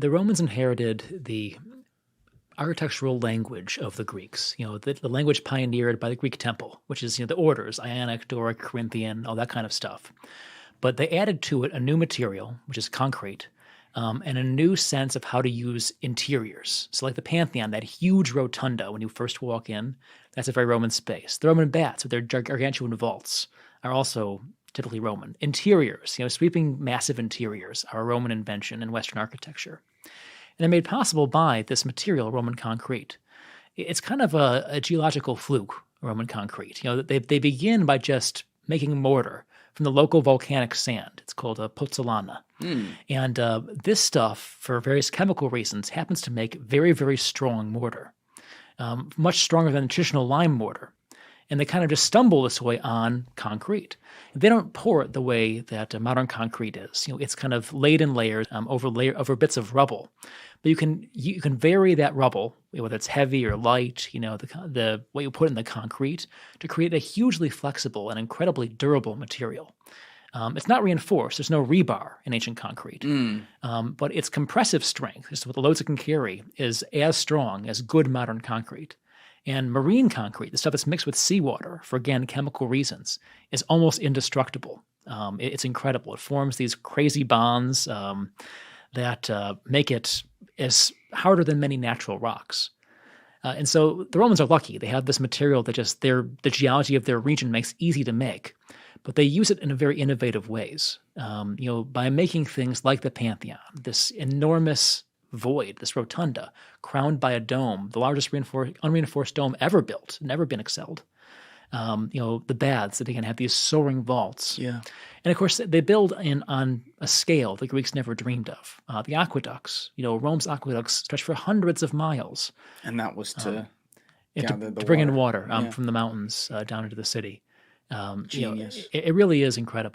The Romans inherited the architectural language of the Greeks, the language pioneered by the Greek temple, which is, the orders, Ionic, Doric, Corinthian, all that kind of stuff. But they added to it a new material, which is concrete, and a new sense of how to use interiors. So like the Pantheon, that huge rotunda when you first walk in, that's a very Roman space. The Roman baths with their gargantuan vaults are also typically Roman. Interiors, sweeping massive interiors are a Roman invention in Western architecture. And they're made possible by this material, Roman concrete. It's kind of a geological fluke, Roman concrete. They begin by just making mortar from the local volcanic sand. It's called a pozzolana. And this stuff, for various chemical reasons, happens to make very, very strong mortar, much stronger than traditional lime mortar. And they kind of just stumble this way on concrete. They don't pour it the way that modern concrete is. It's kind of laid in layers over bits of rubble. But you can vary that rubble, whether it's heavy or light, the what you put in the concrete, to create a hugely flexible and incredibly durable material. It's not reinforced. There's no rebar in ancient concrete. But its compressive strength, just what the loads it can carry, is as strong as good modern concrete. And marine concrete, the stuff that's mixed with seawater for, again, chemical reasons, is almost indestructible. It's incredible. It forms these crazy bonds that make it as harder than many natural rocks. And so the Romans are lucky. They have this material that just the geology of their region makes easy to make. But they use it in very innovative ways, by making things like the Pantheon, this enormous void, this rotunda, crowned by a dome, the largest unreinforced dome ever built, never been excelled. The baths that again have these soaring vaults. Yeah. And of course, they build on a scale the Greeks never dreamed of. The aqueducts, Rome's aqueducts stretch for hundreds of miles. And that was to to bring in water from the mountains down into the city. Genius. It really is incredible.